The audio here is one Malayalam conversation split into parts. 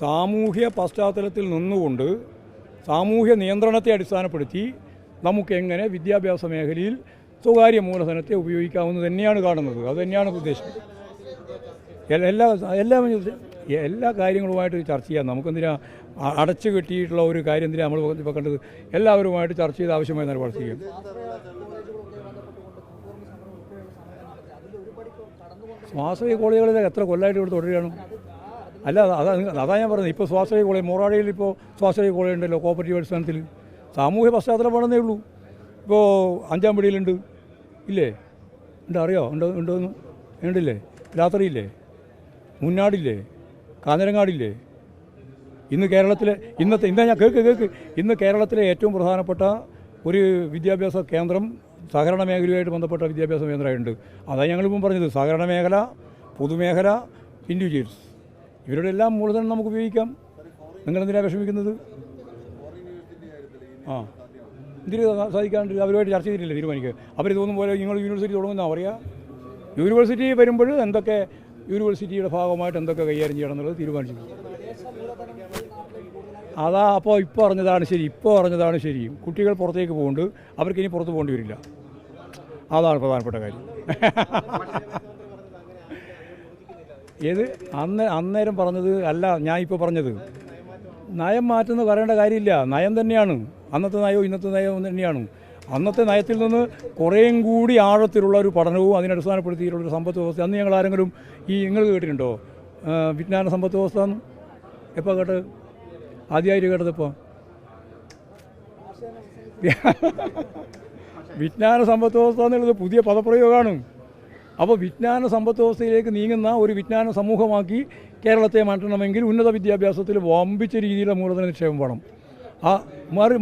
സാമൂഹ്യ പശ്ചാത്തലത്തിൽ നിന്നുകൊണ്ട് സാമൂഹ്യ നിയന്ത്രണത്തെ അടിസ്ഥാനപ്പെടുത്തി നമുക്ക് എങ്ങനെ വിദ്യാഭ്യാസ മേഖലയിൽ സ്വകാര്യ മൂലധനത്തെ ഉപയോഗിക്കാമെന്ന് തന്നെയാണ് കാണുന്നത്. അത് തന്നെയാണ് ഉദ്ദേശം. എല്ലാ കാര്യങ്ങളുമായിട്ട് ചർച്ച ചെയ്യാം. നമുക്കെന്തിനാ അടച്ചു കെട്ടിയിട്ടുള്ള ഒരു കാര്യം എന്തിനാണ് നമ്മൾ ഇപ്പോൾ കണ്ടത്? എല്ലാവരുമായിട്ട് ചർച്ച ചെയ്ത് ആവശ്യമായ നിലപാട് ചെയ്യാം. സ്വാശ്രയ കോളേജുകളിൽ എത്ര കൊല്ലമായിട്ട് ഇവിടെ തുടരുകയാണ്? അല്ല, അതാ ഞാൻ പറഞ്ഞത്. ഇപ്പോൾ സ്വാശ്രയ കോളേജ് മോറാടിയിൽ ഇപ്പോൾ സ്വാശ്രയ കോളേജ് ഉണ്ടല്ലോ, കോപ്പറേറ്റീവ് അടിസ്ഥാനത്തിൽ. സാമൂഹ്യ പശ്ചാത്തലം വേണമെന്നേ ഉള്ളൂ. ഇപ്പോൾ അഞ്ചാമ്പടിയിലുണ്ട്, ഇല്ലേ? ഉണ്ട്, അറിയോ? ഉണ്ടോന്ന് ഉണ്ടില്ലേ? രാത്രിയില്ലേ? മുന്നാടില്ലേ? കാഞ്ഞിരങ്ങാടില്ലേ? ഇന്ന് കേരളത്തിലെ ഇന്ന് കേരളത്തിലെ ഏറ്റവും പ്രധാനപ്പെട്ട ഒരു വിദ്യാഭ്യാസ കേന്ദ്രം സഹകരണ മേഖലയുമായിട്ട് ബന്ധപ്പെട്ട വിദ്യാഭ്യാസ കേന്ദ്രമായിട്ടുണ്ട്. അതാണ് ഞങ്ങളിപ്പം പറഞ്ഞത്. സഹകരണ മേഖല, പൊതുമേഖല, ഇൻഡിവിജ്വൽസ്, ഇവരുടെ എല്ലാം മൂലധനം നമുക്ക് ഉപയോഗിക്കാം. നിങ്ങളെന്തിനാണ് വിഷമിക്കുന്നത്? എന്തിന് സാധിക്കാണ്ട്? അവരുമായിട്ട് ചർച്ച ചെയ്തിട്ടില്ല, തീരുമാനിക്കുക. അവർ തോന്നും പോലെ നിങ്ങൾ യൂണിവേഴ്സിറ്റി തുടങ്ങുന്നതാണ് പറയുക. യൂണിവേഴ്സിറ്റി വരുമ്പോൾ എന്തൊക്കെ യൂണിവേഴ്സിറ്റിയുടെ ഭാഗമായിട്ട് എന്തൊക്കെ കൈകാര്യം ചെയ്യണം എന്നുള്ളത് തീരുമാനിച്ചു. അതാ ഇപ്പോൾ പറഞ്ഞതാണ് ശരി. കുട്ടികൾ പുറത്തേക്ക് പോകുന്നുണ്ട്, അവർക്കിനി പുറത്ത് പോകേണ്ടി വരില്ല. അതാണ് പ്രധാനപ്പെട്ട കാര്യം. ഏത് അന്നേരം പറഞ്ഞത് അല്ല, ഞാൻ ഇപ്പോൾ പറഞ്ഞത്. നയം മാറ്റുന്നത് പറയേണ്ട കാര്യമില്ല. നയം തന്നെയാണ്. അന്നത്തെ നയവും ഇന്നത്തെ നയവും തന്നെയാണ്. അന്നത്തെ നയത്തിൽ നിന്ന് കുറേയും കൂടി ആഴത്തിലുള്ള ഒരു പഠനവും അതിനടിസ്ഥാനപ്പെടുത്തിയിട്ടുള്ളൊരു സമ്പദ് വ്യവസ്ഥ. അന്ന് ഞങ്ങൾ ആരെങ്കിലും നിങ്ങൾ കേട്ടിട്ടുണ്ടോ വിജ്ഞാന സമ്പദ് വ്യവസ്ഥ എന്ന്? എപ്പോൾ കേട്ട്? ആദ്യമായിട്ട് കേട്ടതിപ്പോൾ വിജ്ഞാന സമ്പദ് വ്യവസ്ഥ എന്നുള്ളത് പുതിയ പദപ്രയോഗമാണ്. അപ്പോൾ വിജ്ഞാന സമ്പദ് വ്യവസ്ഥയിലേക്ക് നീങ്ങുന്ന ഒരു വിജ്ഞാന സമൂഹമാക്കി കേരളത്തെ മാറ്റണമെങ്കിൽ ഉന്നത വിദ്യാഭ്യാസത്തിൽ വമ്പിച്ച രീതിയിലുള്ള മൂലധന നിക്ഷേപം വേണം. ആ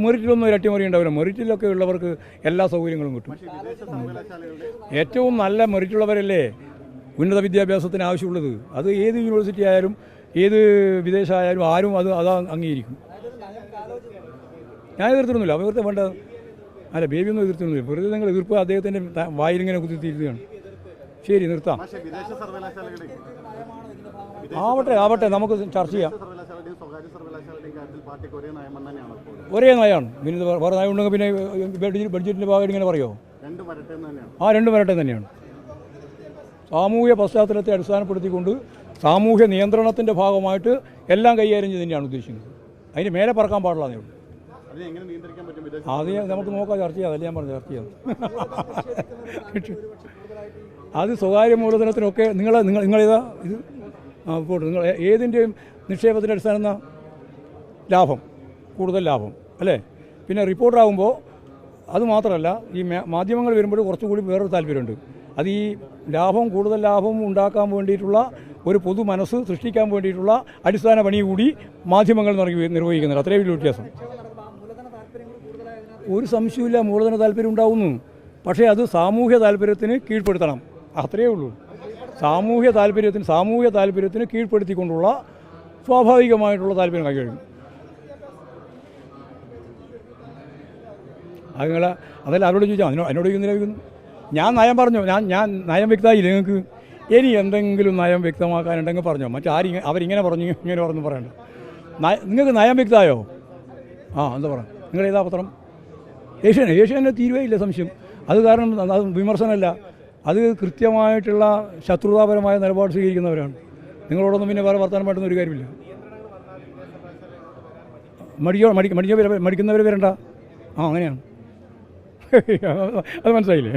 മെറിറ്റിലൊന്നും ഇരട്ടിമറി ഉണ്ടാവില്ല. മെറിറ്റിലൊക്കെ ഉള്ളവർക്ക് എല്ലാ സൗകര്യങ്ങളും കിട്ടും. ഏറ്റവും നല്ല മെറിറ്റുള്ളവരല്ലേ ഉന്നത വിദ്യാഭ്യാസത്തിന് ആവശ്യമുള്ളത്. അത് ഏത് യൂണിവേഴ്സിറ്റി ആയാലും ഏത് വിദേശമായാലും ആരും അത് അംഗീകരിക്കും. ഞാൻ എതിർത്തിരുന്നില്ല. അവർക്ക് വേണ്ട അല്ല, ബേബിയൊന്നും എതിർത്തിരുന്നില്ല. വെറുതെ നിങ്ങൾ എതിർപ്പ് അദ്ദേഹത്തിൻ്റെ വായിലിങ്ങനെ കുത്തിത്തിരുത്തുകയാണ്. ശരി, നിർത്താം. ആവട്ടെ, നമുക്ക് ചർച്ച ചെയ്യാം. ഒരേ നയമാണ്. പിന്നെ വേറെ നയം ഉണ്ടെങ്കിൽ പിന്നെ ബഡ്ജറ്റിൻ്റെ ഭാഗമായിട്ട് ഇങ്ങനെ പറയുമോ? രണ്ടും വരട്ടെ തന്നെയാണ്. സാമൂഹ്യ പശ്ചാത്തലത്തെ അടിസ്ഥാനപ്പെടുത്തിക്കൊണ്ട് സാമൂഹ്യ നിയന്ത്രണത്തിൻ്റെ ഭാഗമായിട്ട് എല്ലാം കൈകാര്യം ചെയ്ത് തന്നെയാണ് ഉദ്ദേശിക്കുന്നത്. അതിന് മേലെ പറക്കാൻ പാടില്ലാന്നേ ഉള്ളൂ. അത് നമുക്ക് നോക്കാം, ചർച്ച ചെയ്യാം. അതല്ലേ ഞാൻ പറഞ്ഞു, ചർച്ച ചെയ്യാം. അത് സ്വകാര്യ മൂലധനത്തിനൊക്കെ നിങ്ങളിതാ ഇത് പോട്ടെ. നിങ്ങൾ ഏതിൻ്റെയും നിക്ഷേപത്തിൻ്റെ അടിസ്ഥാനം എന്നാ? ലാഭം, കൂടുതൽ ലാഭം അല്ലേ? പിന്നെ റിപ്പോർട്ടറാകുമ്പോൾ അത് മാത്രമല്ല, ഈ മാധ്യമങ്ങൾ വരുമ്പോൾ കുറച്ചുകൂടി വേറൊരു താല്പര്യമുണ്ട്. അത് ഈ കൂടുതൽ ലാഭം ഉണ്ടാക്കാൻ വേണ്ടിയിട്ടുള്ള ഒരു പൊതു മനസ്സ് സൃഷ്ടിക്കാൻ വേണ്ടിയിട്ടുള്ള അടിസ്ഥാന പണി കൂടി മാധ്യമങ്ങൾ നിർവഹിക്കുന്നുണ്ട്. അത്രയും വലിയ വ്യത്യാസം. ഒരു സംശയമില്ല, മൂലധന താല്പര്യം ഉണ്ടാവുന്നു. പക്ഷേ അത് സാമൂഹ്യ താല്പര്യത്തിന് കീഴ്പ്പെടുത്തണം. അത്രയേ ഉള്ളൂ. സാമൂഹ്യ താല്പര്യത്തിന് കീഴ്പ്പെടുത്തിക്കൊണ്ടുള്ള സ്വാഭാവികമായിട്ടുള്ള താല്പര്യം കൈകഴിയും. അതല്ല അവരോട് ചോദിച്ചാൽ എന്നോട് ചോദിക്കുന്നില്ല. ഞാൻ നയം പറഞ്ഞു. ഞാൻ നയം വ്യക്തമായില്ല. നിങ്ങൾക്ക് ഇനി എന്തെങ്കിലും നയം വ്യക്തമാക്കാനുണ്ടെങ്കിൽ പറഞ്ഞോ. അവരിങ്ങനെ പറഞ്ഞു ഇങ്ങനെ പറഞ്ഞു പറയണ്ട. നിങ്ങൾക്ക് നയം വ്യക്തമായോ? എന്താ പറയാം? നിങ്ങൾ ഏതാ പത്രം? ഏഷ്യാനെ തീരുവയില്ല സംശയം. അത് കാരണം അത് വിമർശനമല്ല, അത് കൃത്യമായിട്ടുള്ള ശത്രുതാപരമായ നിലപാട് സ്വീകരിക്കുന്നവരാണ്. നിങ്ങളോടൊന്നും പിന്നെ വേറെ വർത്താനം പറ്റുന്ന ഒരു കാര്യമില്ല. മടിക്കുന്നവർ വരണ്ട. അങ്ങനെയാണ്. അത് മനസ്സിലായില്ലേ?